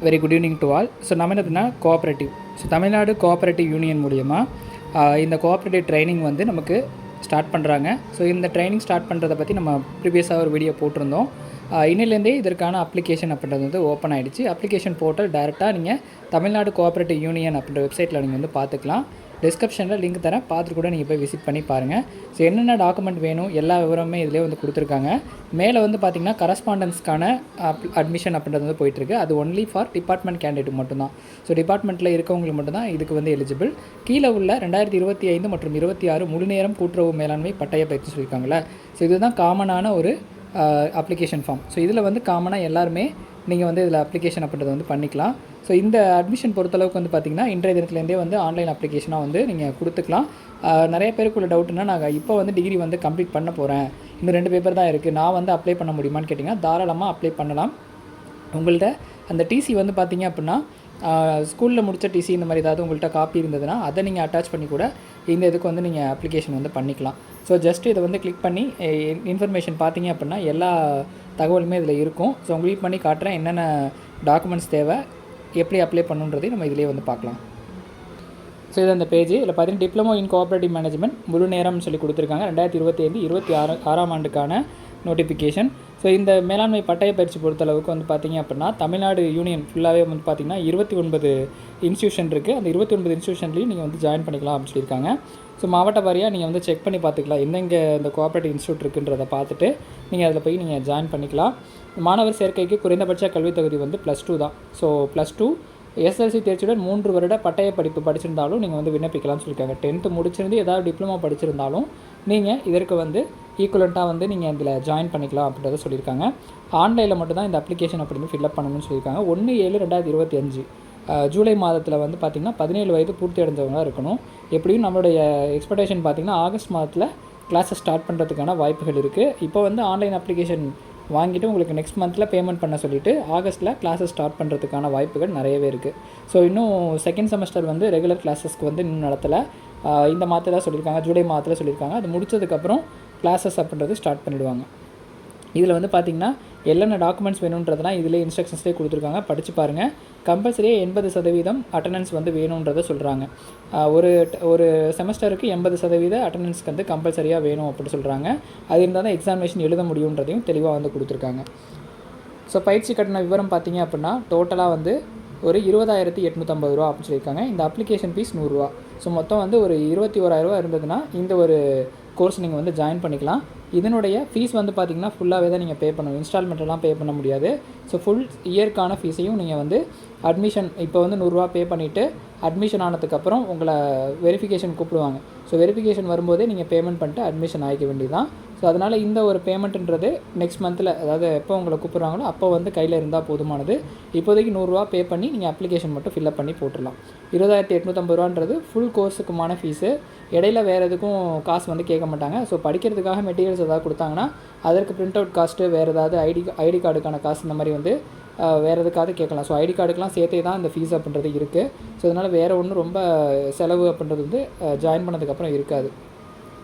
Very good evening to all. So நம்ம என்ன அப்படின்னா cooperative, so Tamil Nadu cooperative union மூலியமாக இந்த கோஆப்ரேட்டிவ் ட்ரைனிங் வந்து நமக்கு ஸ்டார்ட் பண்ணுறாங்க. ஸோ இந்த ட்ரைனிங் ஸ்டார்ட் பண்ணுறதை பற்றி நம்ம ப்ரீவியஸாக ஒரு வீடியோ போட்டிருந்தோம். இன்னிலேருந்தே இதற்கான அப்ளிகேஷன் அப்படின்றது வந்து ஓப்பன் ஆகிடுச்சு. அப்ளிகேஷன் போர்ட்டல் டேரெக்டாக நீங்கள் தமிழ்நாடு கோஆப்ரேட்டிவ் யூனியன் அப்படின்ற வெப்சைட்டில் நீங்கள் வந்து பார்த்துக்கலாம். டிஸ்கிரிப்ஷனில் லிங்க் தரேன், பார்த்துட்டு கூட நீங்கள் போய் விசிட் பண்ணி பாருங்கள். ஸோ என்னென்ன டாக்குமெண்ட் வேணும் எல்லா விவரமே இதிலே வந்து கொடுத்துருக்காங்க. மேலே வந்து பார்த்திங்கன்னா கரஸ்பாண்டன்ஸ்க்கான அட்மிஷன் அப்படின்றது வந்து போயிட்டுருக்கு. அது ஒன்லி ஃபார் டிபார்ட்மெண்ட் கேண்டிடேட் மட்டும்தான். ஸோ டிபார்ட்மெண்ட்டில் இருக்கவங்களுக்கு மட்டும்தான் இதுக்கு வந்து எலிஜிபிள். கீழே உள்ள 2025 மற்றும் 26 முழுநேரம் கூட்டுறவு மேலாண்மை பட்டய பயிற்சி சொல்லியிருக்காங்களே, ஸோ இதுதான் காமனான ஒரு அப்ளிகேஷன் ஃபார்ம். ஸோ இதில் வந்து காமனாக எல்லாருமே நீங்கள் வந்து இதில் அப்ளிகேஷன் அப்படின்றத வந்து பண்ணிக்கலாம். ஸோ இந்த அட்மிஷன் பொறுத்தளவுக்கு வந்து பார்த்திங்கன்னா இன்றைய தினத்துலேருந்தே வந்து ஆன்லைன் அப்ளிகேஷனாக வந்து நீங்கள் கொடுத்துக்கலாம். நிறைய பேருக்குள்ள டவுட்னா, நாங்கள் இப்போ வந்து டிகிரி வந்து கம்ப்ளீட் பண்ண போகிறேன், இன்னும் 2 பேப்பர் தான் இருக்குது, நான் வந்து அப்ளை பண்ண முடியுமான்னு கேட்டிங்கன்னா தாராளமாக அப்ளை பண்ணலாம். உங்கள்கிட்ட அந்த டிசி வந்து பார்த்திங்க அப்படின்னா ஸ்கூலில் முடித்த டிசி இந்த மாதிரி ஏதாவது உங்கள்கிட்ட காப்பி இருந்ததுன்னா அதை நீங்கள் அட்டாச் பண்ணி கூட இந்த இதுக்கு வந்து நீங்கள் அப்ளிகேஷன் வந்து பண்ணிக்கலாம். ஸோ ஜஸ்ட் இதை வந்து கிளிக் பண்ணி இன்ஃபர்மேஷன் பார்த்தீங்க அப்படின்னா எல்லா தகவலுமே இதில் இருக்கும். ஸோ உங்களுக்கு பண்ணி காட்டுறேன் என்னென்ன டாக்குமெண்ட்ஸ் தேவை, எப்படி அப்ளை பண்ணுன்றதையும் நம்ம இதிலே வந்து பார்க்கலாம். ஸோ இது அந்த பேஜ். இதில் பார்த்தீங்கன்னா டிப்ளமோ இன் கோஆப்ரேட்டிவ் மேனேஜ்மெண்ட் முழு நேரம்னு சொல்லி கொடுத்துருக்காங்க. 2025-26 ஆண்டுக்கான நோட்டிஃபிகேஷன். ஸோ இந்த மேலாண்மை பட்டய பயிற்சி பொறுத்தளவுக்கு வந்து பார்த்திங்க அப்படின்னா தமிழ்நாடு யூனியன் ஃபுல்லாகவே வந்து பார்த்திங்கன்னா 29 இன்ஸ்டியூஷன் இருக்குது. அந்த 29 இன்ஸ்டியூஷன்லேயும் நீங்கள் வந்து ஜாயின் பண்ணிக்கலாம் அப்படின்னு சொல்லியிருக்காங்க. ஸோ மாவட்ட வாரியாக நீங்கள் வந்து செக் பண்ணி பார்த்துக்கலாம் எந்தெங்கே இந்த கோஆப்ரேட்டிவ் இன்ஸ்டியூட் இருக்குன்றதை பார்த்துட்டு நீங்கள் அதில் போய் நீங்கள் ஜாயின் பண்ணிக்கலாம். மாணவர் சேர்க்கைக்கு குறைந்தபட்ச கல்வித் தகுதி வந்து +2 தான். ஸோ +2 எஸ்எல்சி தேர்ச்சியுடன் 3 வருட பட்டய படிப்பு படிச்சிருந்தாலும் நீங்கள் வந்து விண்ணப்பிக்கலாம்னு சொல்லியிருக்காங்க. 10th முடிச்சிருந்து ஏதாவது டிப்ளமோ படிச்சிருந்தாலும் நீங்கள் இதற்கு வந்து ஈக்குவலண்ட்டாக வந்து நீங்கள் இதில் ஜாயின் பண்ணிக்கலாம் அப்படின்றத சொல்லியிருக்காங்க. ஆன்லைனில் மட்டும்தான் இந்த அப்ளிகேஷன் அப்படின்னு ஃபில்அப் பண்ணணும்னு சொல்லியிருக்காங்க. 1/7/2025 ஜூலை மாதத்தில் வந்து பார்த்திங்கன்னா 17 வயது பூர்த்தி அடைஞ்சவங்களாக இருக்கணும். எப்படியும் நம்மளுடைய எக்ஸ்பெக்டேஷன் பார்த்திங்கன்னா ஆகஸ்ட் மாதத்தில் கிளாஸஸ் ஸ்டார்ட் பண்ணுறதுக்கான வாய்ப்புகள் இருக்குது. இப்போ வந்து ஆன்லைன் அப்ளிகேஷன் வாங்கிட்டு உங்களுக்கு நெக்ஸ்ட் மந்தில் பேமெண்ட் பண்ண சொல்லிவிட்டு ஆகஸ்ட்டில் கிளாஸஸ் ஸ்டார்ட் பண்ணுறதுக்கான வாய்ப்புகள் நிறையவே இருக்குது. ஸோ இன்னும் செகண்ட் செமஸ்டர் வந்து ரெகுலர் கிளாஸஸ்க்கு வந்து இன்னும் நடத்தலை. இந்த மாதத்தில் சொல்லியிருக்காங்க, ஜூலை மாதத்தில் சொல்லியிருக்காங்க. அது முடித்ததுக்கப்புறம் கிளாஸஸ் அப்படின்றது ஸ்டார்ட் பண்ணிவிடுவாங்க. இதில் வந்து பார்த்திங்கன்னா என்னென்ன டாக்குமெண்ட்ஸ் வேணுன்றதுலாம் இதிலே இன்ஸ்ட்ரக்ஷன்ஸ்லேயே கொடுத்துருக்காங்க, படித்து பாருங்கள். கம்பல்சரியாக 80% அட்டண்டன்ஸ் வந்து வேணுன்றதை சொல்கிறாங்க. ஒரு செமஸ்டருக்கு 80% அட்டண்டன்ஸ்க்கு வந்து கம்பல்சரியாக வேணும் அப்படின்னு சொல்கிறாங்க. அது இருந்தால் தான் எக்ஸாமினேஷன் எழுத முடியுன்றதையும் தெளிவாக வந்து கொடுத்துருக்காங்க. ஸோ பயிற்சி கட்டண விவரம் பார்த்திங்க அப்படின்னா டோட்டலாக வந்து ஒரு 20,850 ரூபா அப்படின்னு சொல்லியிருக்காங்க. இந்த அப்ளிகேஷன் ஃபீஸ் 100 ரூபா. ஸோ மொத்தம் வந்து ஒரு 21,000 ரூபா இருந்ததுன்னா இந்த ஒரு கோர்ஸ் நீங்கள் வந்து ஜாயின் பண்ணிக்கலாம். இதனுடைய ஃபீஸ் வந்து பார்த்திங்கன்னா ஃபுல்லாகவே தான் நீங்கள் பே பண்ணணும், இன்ஸ்டால்மெண்ட்டெல்லாம் பே பண்ண முடியாது. ஸோ ஃபுல் இயர்க்கான ஃபீஸையும் நீங்கள் வந்து அட்மிஷன் இப்போ வந்து 100 ரூபா பே பண்ணிவிட்டு அட்மிஷன் ஆனதுக்கப்புறம் உங்களை வெரிஃபிகேஷன் கூப்பிடுவாங்க. ஸோ வெரிஃபிகேஷன் வரும்போதே நீங்கள் பேமெண்ட் பண்ணிட்டு அட்மிஷன் ஆகிக்க வேண்டியதான். ஸோ அதனால் இந்த ஒரு பேமெண்ட்டுன்றது நெக்ஸ்ட் மந்தில், அதாவது எப்போ உங்களை கூப்பிட்றாங்களோ அப்போ வந்து கையில் இருந்தால் போதுமானது. இப்போதைக்கு 100 ரூபா பே பண்ணி நீங்கள் அப்ளிகேஷன் மட்டும் ஃபில்அப் பண்ணி போட்டுடலாம். 20,850 ரூபான்றது ஃபுல் கோர்ஸுக்குமான ஃபீஸு. இடையில வேறு எதுக்கும் காசு வந்து கேட்க மாட்டாங்க. ஸோ படிக்கிறதுக்காக மெட்டீரியல்ஸ் ஏதாவது கொடுத்தாங்கன்னா அதற்கு பிரிண்ட் அவுட் காஸ்ட்டு, வேறு ஏதாவது ஐடி கார்டுக்கான காசு இந்த மாதிரி வந்து வேறு எதுக்காவது கேட்கலாம். ஸோ ஐடி கார்டுக்கெலாம் சேர்த்தே தான் இந்த ஃபீஸ் அப்படின்றது இருக்குது. ஸோ அதனால் வேறு ஒன்றும் ரொம்ப செலவு அப்படின்றது வந்து ஜாயின் பண்ணதுக்கப்புறம் இருக்காது.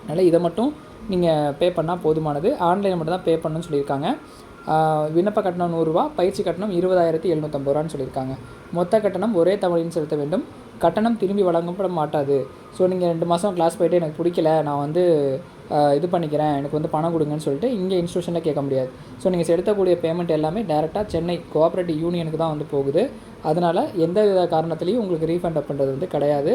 அதனால் இதை மட்டும் நீங்கள் பே பண்ணால் போதுமானது. ஆன்லைனில் மட்டும் தான் பே பண்ணணும்னு சொல்லியிருக்காங்க. விண்ணப்ப கட்டணம் 100 ரூபா, பயிற்சி கட்டணம் 20,750 ரூபான்னு சொல்லியிருக்காங்க. மொத்த கட்டணம் ஒரே தவணையில் செலுத்த வேண்டும். கட்டணம் திரும்பி வழங்கப்பட மாட்டாது. ஸோ நீங்கள் 2 மாதம் கிளாஸ் போய்ட்டு எனக்கு பிடிக்கல, நான் வந்து இது பண்ணிக்கிறேன், எனக்கு வந்து பணம் கொடுங்கன்னு சொல்லிட்டு இங்கே இன்ஸ்டியூஷனில் கேட்க முடியாது. ஸோ நீங்கள் செலுத்தக்கூடிய பேமெண்ட் எல்லாமே டேரெக்டாக சென்னை கோஆப்ரேட்டிவ் யூனியனுக்கு தான் வந்து போகுது. அதனால் எந்த வித காரணத்துலேயும் உங்களுக்கு ரீஃபண்ட் அப்படின்றது வந்து கிடையாது.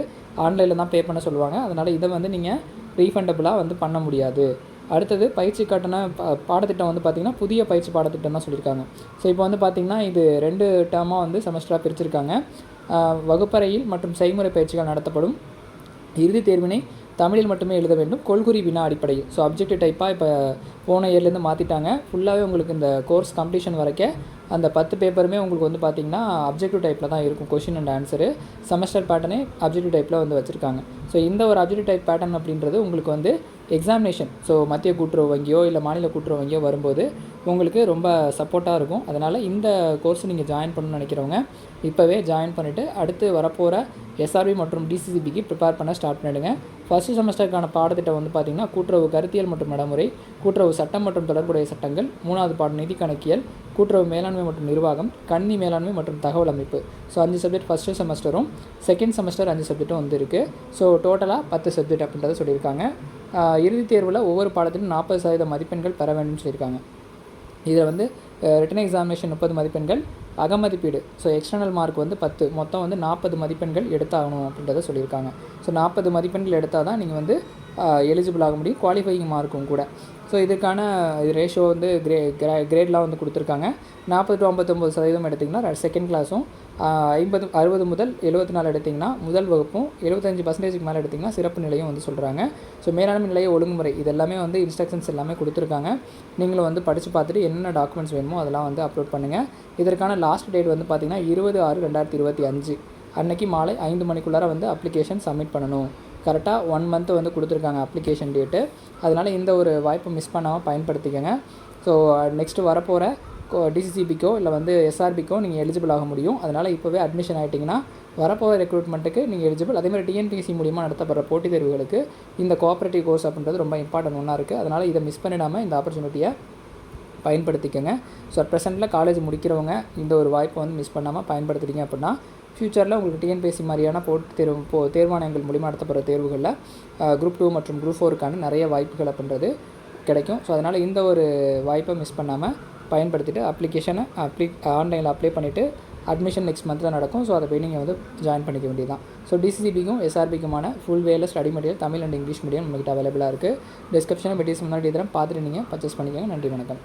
ஆன்லைனில் தான் பே பண்ண சொல்லுவாங்க. அதனால் இதை வந்து நீங்கள் ரீஃபண்டபுளாக வந்து பண்ண முடியாது. அடுத்தது பயிற்சி கட்டண பாடத்திட்டம் வந்து பார்த்திங்கன்னா புதிய பயிற்சி பாடத்திட்டம் தான் சொல்லியிருக்காங்க. ஸோ இப்போ வந்து பார்த்திங்கன்னா இது 2 டேர்மாக வந்து செமஸ்டராக பிரிச்சிருக்காங்க. வகுப்பறையில் மற்றும் செய்முறை பயிற்சிகள் நடத்தப்படும். இறுதித் தேர்வினை தமிழில் மட்டுமே எழுத வேண்டும், கொள்குறி வினா அடிப்படையில். ஸோ அப்ஜெக்டிவ் டைப்பாக இப்போ போன இயர்லேருந்து மாற்றிட்டாங்க. ஃபுல்லாகவே உங்களுக்கு இந்த கோர்ஸ் கம்ப்ளீஷன் வரைக்கும் அந்த 10 பேப்பருமே உங்களுக்கு வந்து பார்த்திங்கன்னா அப்ஜெக்டிவ் டைப்பில் தான் இருக்கும். கொஷின் அண்ட் ஆன்சரு செமஸ்டர் பேட்டர்னே அப்ஜெக்டிவ் டைப்பில் வந்து வச்சுருக்காங்க. ஸோ இந்த ஒரு அப்ஜெக்டிவ் டைப் பேட்டர்ன் அப்படின்றது உங்களுக்கு வந்து எக்ஸாமினேஷன், ஸோ மத்திய கூட்டுறவு வங்கியோ இல்லை மாநில கூட்டுறவு வங்கியோ வரும்போது உங்களுக்கு ரொம்ப சப்போர்ட்டாக இருக்கும். அதனால் இந்த கோர்ஸ் நீங்கள் ஜாயின் பண்ணணும்னு நினைக்கிறவங்க இப்போவே ஜாயின் பண்ணிவிட்டு அடுத்து வரப்போகிற எஸ்ஆர்பி மற்றும் டிசிசிபிக்கு ப்ரிப்பேர் பண்ண ஸ்டார்ட் பண்ணிவிடுங்க. ஃபஸ்ட்டு செமஸ்டருக்கான பாடத்திட்டம் வந்து பார்த்திங்கன்னா கூட்டுறவு கருத்தியல் மற்றும் நடைமுறை, கூட்டுறவு சட்டம் மற்றும் தொடர்புடைய சட்டங்கள், 3வது பாடம் நிதி கணக்கியல், கூட்டுறவு மேலாண்மை மற்றும் நிர்வாகம், கணினி மேலாண்மை மற்றும் தகவல் அமைப்பு. ஸோ 5 சப்ஜெக்ட் ஃபஸ்ட்டு செமஸ்டரும், செகண்ட் செமஸ்டர் 5 சப்ஜெக்ட்டும் வந்து இருக்குது. ஸோ டோட்டலாக 10 சப்ஜெக்ட் அப்படின்றத சொல்லியிருக்காங்க. இறுதித் தேர்வில் ஒவ்வொரு பாடத்திலும் 40% மதிப்பெண்கள் பெற வேண்டும்னு சொல்லியிருக்காங்க. இதில் வந்து ரிட்டன் எக்ஸாமினேஷன் 30 மதிப்பெண்கள், அகமதிப்பீடு ஸோ எக்ஸ்டர்னல் மார்க் வந்து 10, மொத்தம் வந்து 40 மதிப்பெண்கள் எடுத்தாகணும் அப்படின்றத சொல்லியிருக்காங்க. ஸோ 40 மதிப்பெண்கள் எடுத்தால் தான் நீங்கள் வந்து எலிஜிபிள் ஆக முடியும், குவாலிஃபையிங் மார்க்கும் கூட. ஸோ இதுக்கான ரேஷியோ வந்து கிரேட்லாம் வந்து கொடுத்துருக்காங்க. 40 to 59% எடுத்திங்கன்னா செகண்ட் கிளாஸும், 60 முதல் 74 எடுத்திங்கன்னா முதல் வகுப்பும், 75% மேலே எடுத்திங்கன்னா சிறப்பு நிலையும் வந்து சொல்கிறாங்க. ஸோ மேலாண்மை நிலைய ஒழுங்குமுறை இது எல்லாமே வந்து இன்ஸ்ட்ரக்ஷன்ஸ் எல்லாமே கொடுத்துருக்காங்க. நீங்களும் வந்து படித்து பார்த்துட்டு என்னென்ன டாக்குமெண்ட்ஸ் வேணுமோ அதெல்லாம் வந்து அப்லோட் பண்ணுங்கள். இதற்கான லாஸ்ட் டேட் வந்து பார்த்திங்கன்னா 20/6/2025 அன்றைக்கி மாலை 5 மணிக்குள்ளார வந்து அப்ளிகேஷன் சப்மிட் பண்ணணும். கரெக்டாக 1 மந்த் வந்து கொடுத்துருக்காங்க அப்ளிகேஷன் டேட்டு. அதனால் இந்த ஒரு வாய்ப்பை மிஸ் பண்ணாமல் பயன்படுத்திக்கங்க. ஸோ நெக்ஸ்ட்டு வரப்போகிற டிசிசிபிக்கோ இல்லை வந்து எஸ்ஆர்பிக்கோ நீங்கள் எலிஜிபிள் ஆக முடியும். அதனால் இப்போவே அட்மிஷன் ஆகிட்டிங்கன்னா வரப்போகிற ரெக்ரூட்மெண்ட்டுக்கு நீங்கள் எலிஜிபிள். அதேமாதிரி டிஎன்பிஎஸ்சி மூலிமா நடத்தப்படுற போட்டித் தேர்வுகளுக்கு இந்த கோஆப்ரேட்டிவ் கோர்ஸ் அப்படின்றது ரொம்ப இம்பார்ட்டன்ட் ஒன்றா இருக்குது. அதனால் இதை மிஸ் பண்ணிடாமல் இந்த ஆப்பர்ச்சுனிட்டியை பயன்படுத்திக்கங்க. ஸோ அட் ப்ரெசென்ட்டில் காலேஜ் முடிக்கிறவங்க இந்த ஒரு வாய்ப்பை வந்து மிஸ் பண்ணாமல் பயன்படுத்திட்டீங்க அப்படின்னா ஃப்யூச்சரில் உங்களுக்கு டிஎன்பிஎஸ்சி மாதிரியான தேர்வாணையங்கள் மூலிமா நடத்தப்படுற தேர்வுகளில் குரூப் 2 மற்றும் குரூப் 4க்கான நிறைய வாய்ப்புகள் அப்படின்றது கிடைக்கும். ஸோ அதனால் இந்த ஒரு வாய்ப்பை மிஸ் பண்ணாமல் பயன்படுத்திட்டு அப்ளிகேஷனை ஆன்லைனில் அப்ளை பண்ணிவிட்டு அட்மிஷன் நெக்ஸ்ட் மந்த்தில் நடக்கும். ஸோ அதை போய் நீங்கள் வந்து ஜாயின் பண்ணிக்க வேண்டியது தான். ஸோ டிசிசிபிக்கும் எஸ்ஆர்பிக்குமான ஃபுல் வேல study material Tamil and English medium நம்மகிட்ட அவைலபிளாக இருக்குது. டிஸ்கிரிப்ஷனில் மெட்டீரியல்ஸ் முன்னாடி தரேன், பார்த்துட்டு நீங்கள் பர்ச்சேஸ் பண்ணிக்கோங்க. நன்றி, வணக்கம்.